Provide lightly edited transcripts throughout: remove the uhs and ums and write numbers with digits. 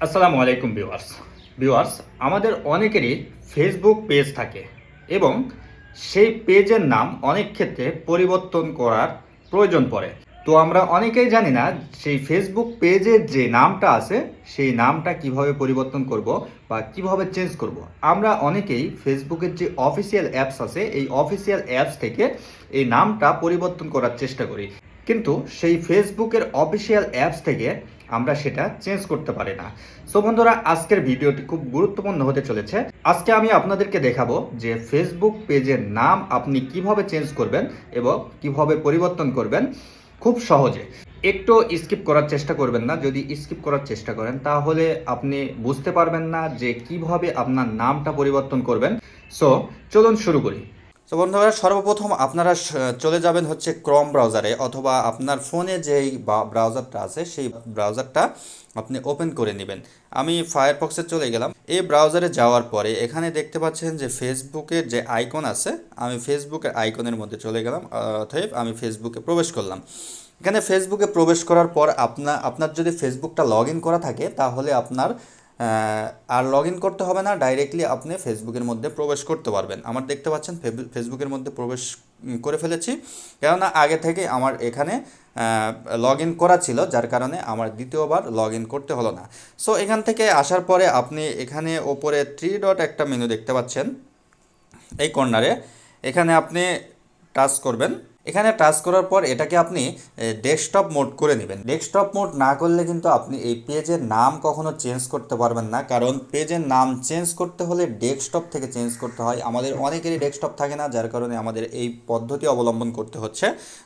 আসসালামু আলাইকুম ভিউয়ার্স আমাদের অনেকেরই ফেসবুক পেজ থাকে এবং সেই পেজের নাম অনেক ক্ষেত্রে পরিবর্তন করার প্রয়োজন পড়ে। তো আমরা অনেকেই জানি না সেই ফেসবুক পেজের যে নামটা আছে সেই নামটা কিভাবে পরিবর্তন করব বা কিভাবে চেঞ্জ করব। আমরা অনেকেই ফেসবুকের যে অফিসিয়াল অ্যাপস আছে এই অফিসিয়াল অ্যাপস থেকে এই নামটা পরিবর্তন করার চেষ্টা করি, কিন্তু সেই ফেসবুকের অফিসিয়াল অ্যাপস থেকে আমরা সেটা চেঞ্জ করতে পারি না। সো বন্ধুরা, আজকের ভিডিওটি খুব গুরুত্বপূর্ণ হতে চলেছে। আজকে আমি আপনাদেরকে দেখাবো যে ফেসবুক পেজের নাম আপনি কিভাবে চেঞ্জ করবেন এবং কিভাবে পরিবর্তন করবেন খুব সহজে। একটু স্কিপ করার চেষ্টা করবেন না। যদি স্কিপ করার চেষ্টা করেন তাহলে আপনি বুঝতে পারবেন না যে কিভাবে আপনার নামটা পরিবর্তন করবেন। সো চলুন শুরু করি। তো বন্ধুরা, সর্বপ্রথম আপনারা চলে যাবেন হচ্ছে ক্রোম ব্রাউজারে, অথবা আপনার ফোনে যেই ব্রাউজারটা আছে সেই ব্রাউজারটা আপনি ওপেন করে নেবেন। আমি ফায়ারফক্সে চলে গেলাম। এই ব্রাউজারে যাওয়ার পরে এখানে দেখতে পাচ্ছেন যে ফেসবুকের যে আইকন আছে, আমি ফেসবুকের আইকনের মধ্যে চলে গেলাম। অতএব আমি ফেসবুকে প্রবেশ করলাম। এখানে ফেসবুকে প্রবেশ করার পর আপনার যদি ফেসবুকটা লগ ইন করা থাকে তাহলে আপনার আর লগ ইন করতে হবে না, ডাইরেক্টলি আপনি ফেসবুকের মধ্যে প্রবেশ করতে পারবেন। আমার দেখতে পাচ্ছেন ফেসবুকের মধ্যে প্রবেশ করে ফেলেছি, কেননা আগে থেকে আমার এখানে লগ ইন করা ছিল, যার কারণে আমার দ্বিতীয়বার লগ ইন করতে হলো না। সো এখান থেকে আসার পরে আপনি এখানে ওপরে 3 ডট একটা মেনু দেখতে পাচ্ছেন এই কর্নারে, এখানে আপনি টাচ করবেন। এখানে টাচ করার পর এটাকে আপনি ডেস্কটপ মোড করে নেবেন। ডেস্কটপ মোড না করলে কিন্তু আপনি এই পেজের নাম কখনো চেঞ্জ করতে পারবেন না, কারণ পেজের নাম চেঞ্জ করতে হলে ডেস্কটপ থেকে চেঞ্জ করতে হয়। আমাদের অনেকেরই ডেস্কটপ থাকে না, যার কারণে আমাদের এই পদ্ধতি অবলম্বন করতে হচ্ছে।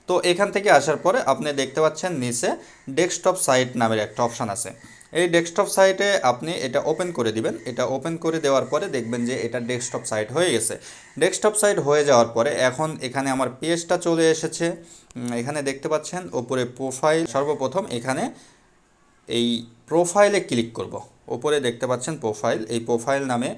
তো এখান থেকে আসার পরে আপনি দেখতে পাচ্ছেন নিচে ডেস্কটপ সাইট নামের একটা অপশান আছে। এই ডেস্কটপ সাইটে আপনি এটা ওপেন করে দিবেন। এটা ওপেন করে দেওয়ার পরে দেখবেন যে এটা ডেস্কটপ সাইট হয়ে গেছে। ডেস্কটপ সাইট হয়ে যাওয়ার পরে এখন এখানে আমার পেজটা চলে এসেছে। এখানে দেখতে পাচ্ছেন ওপরে প্রোফাইল। সর্বপ্রথম এখানে এই প্রোফাইলে ক্লিক করব। ওপরে দেখতে পাচ্ছেন প্রোফাইল, এই প্রোফাইল নামে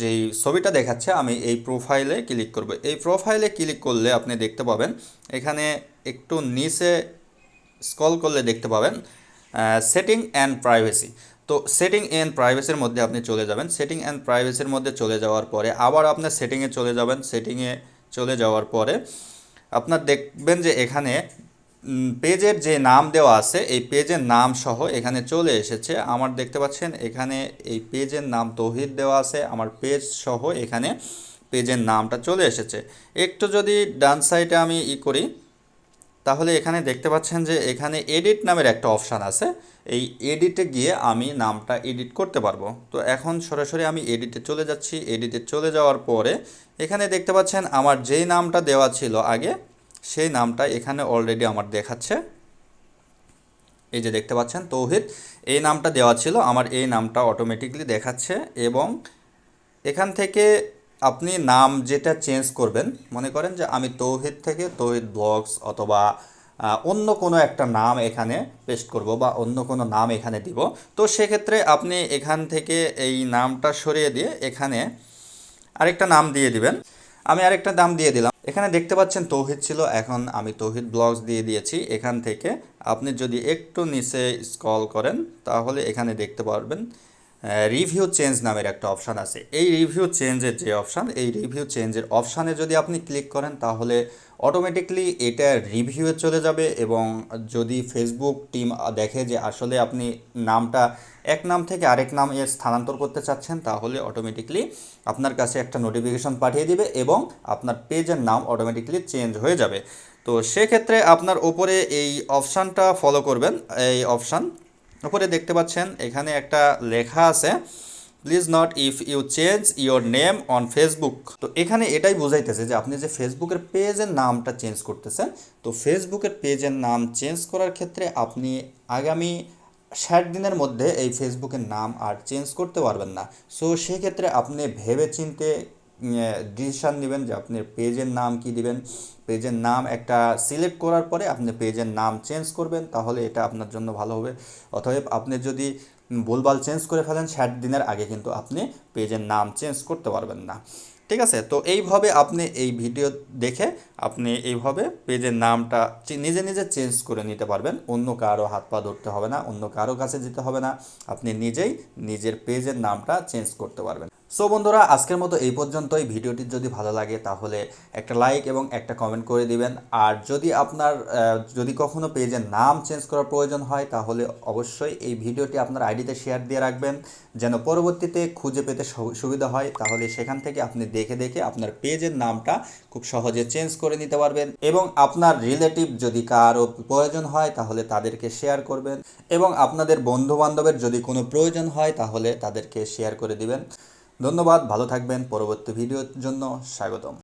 যেই ছবিটা দেখাচ্ছে আমি এই প্রোফাইলে ক্লিক করব। এই প্রোফাইলে ক্লিক করলে আপনি দেখতে পাবেন এখানে একটু নিচে স্ক্রল করলে দেখতে পাবেন সেটিং অ্যান্ড প্রাইভেসি। তো সেটিং অ্যান্ড প্রাইভেসির মধ্যে আপনি চলে যাবেন। সেটিং অ্যান্ড প্রাইভেসির মধ্যে চলে যাওয়ার পরে আবার আপনার সেটিংয়ে চলে যাবেন। সেটিংয়ে চলে যাওয়ার পরে আপনার দেখবেন যে এখানে পেজের যে নাম দেওয়া আছে এই পেজের নাম সহ এখানে চলে এসেছে। আমার দেখতে পাচ্ছেন এখানে এই পেজের নাম তৌহিদ দেওয়া আছে, আমার পেজ সহ এখানে পেজের নামটা চলে এসেছে। একটু যদি ডান সাইডে আমি করি তাহলে এখানে দেখতে পাচ্ছেন যে এখানে এডিট নামের একটা অপশান আছে। এই এডিটে গিয়ে আমি নামটা এডিট করতে পারবো। তো এখন সরাসরি আমি এডিটে চলে যাচ্ছি। এডিটে চলে যাওয়ার পরে এখানে দেখতে পাচ্ছেন আমার যেই নামটা দেওয়া ছিল আগে সেই নামটা এখানে অলরেডি আমার দেখাচ্ছে। এই যে দেখতে পাচ্ছেন তৌহিদ, এই নামটা দেওয়া ছিল, আমার এই নামটা অটোমেটিকলি দেখাচ্ছে। এবং এখান থেকে আপনি নাম যেটা চেঞ্জ করবেন, মনে করেন যে আমি তৌহিদ থেকে তৌহিদ ব্লগস অথবা অন্য কোনো একটা নাম এখানে পেস্ট করব বা অন্য কোনো নাম এখানে দিব। তো সেক্ষেত্রে আপনি এখান থেকে এই নামটা সরিয়ে দিয়ে এখানে আরেকটা নাম দিয়ে দিবেন। আমি আরেকটা নাম দিয়ে দিলাম। এখানে দেখতে পাচ্ছেন তৌহিদ ছিল, এখন আমি তৌহিদ ব্লগস দিয়ে দিয়েছি। এখান থেকে আপনি যদি একটু নিচে স্ক্রল করেন তাহলে এখানে দেখতে পারবেন রিভিউ চেঞ্জ নামের একটা অপশান আছে। এই রিভিউ চেঞ্জের যে অপশান, এই রিভিউ চেঞ্জের অপশানে যদি আপনি ক্লিক করেন তাহলে অটোমেটিকলি এটা রিভিউয়ে চলে যাবে। এবং যদি ফেসবুক টিম দেখে যে আসলে আপনি নামটা এক নাম থেকে আরেক নামে স্থানান্তর করতে চাচ্ছেন তাহলে অটোমেটিকলি আপনার কাছে একটা নোটিফিকেশন পাঠিয়ে দিবে এবং আপনার পেজের নাম অটোমেটিকলি চেঞ্জ হয়ে যাবে। তো সেক্ষেত্রে আপনার ওপরে এই অপশানটা ফলো করবেন। এই অপশান উপরে দেখতে পাচ্ছেন এখানে একটা লেখা আছে please note if you change your name on Facebook. তো এখানে এটাই বোঝাইতেছে যে আপনি যে ফেসবুকের পেজের নামটা চেঞ্জ করতেছেন, তো ফেসবুকের পেজের নাম চেঞ্জ করার ক্ষেত্রে আপনি আগামী 60 দিনের মধ্যে এই ফেসবুকের নাম আর চেঞ্জ করতে পারবেন না। সো সেক্ষেত্রে আপনি ভেবে চিন্তে ডিসিশান নেবেন যে আপনি পেজের নাম কি দিবেন। পেজের নাম একটা সিলেক্ট করার পরে আপনি পেজের নাম চেঞ্জ করবেন, তাহলে এটা আপনার জন্য ভালো হবে। অতএব আপনি যদি ভুলভাল চেঞ্জ করে ফেলেন 60 দিনের আগে কিন্তু আপনি পেজের নাম চেঞ্জ করতে পারবেন না। ঠিক আছে, তো এইভাবে আপনি এই ভিডিও দেখে আপনি এইভাবে পেজের নামটা নিজে নিজে চেঞ্জ করে নিতে পারবেন। অন্য কারো হাত পা ধরতে হবে না, অন্য কারো কাছে যেতে হবে না, আপনি নিজেই নিজের পেজের নামটা চেঞ্জ করতে পারবেন। সো বন্ধুরা, আজকের মতো এই পর্যন্তই। ভিডিওটি যদি ভালো লাগে তাহলে একটা লাইক এবং একটা কমেন্ট করে দিবেন। আর যদি আপনার যদি কখনো পেজের নাম চেঞ্জ করার প্রয়োজন হয় তাহলে অবশ্যই এই ভিডিওটি আপনার আইডিতে শেয়ার দিয়ে রাখবেন, যেন পরবর্তীতে খুঁজে পেতে সুবিধা হয়। তাহলে সেখান থেকে আপনি দেখে দেখে আপনার পেজের নামটা খুব সহজে চেঞ্জ করে নিতে পারবেন। এবং আপনার রিলেটিভ যদি কারো প্রয়োজন হয় তাহলে তাদেরকে শেয়ার করবেন, এবং আপনাদের বন্ধু বান্ধবের যদি কোনো প্রয়োজন হয় তাহলে তাদেরকে শেয়ার করে দিবেন। ধন্যবাদ, ভালো থাকবেন। পরবর্তী ভিডিওর জন্য স্বাগতম।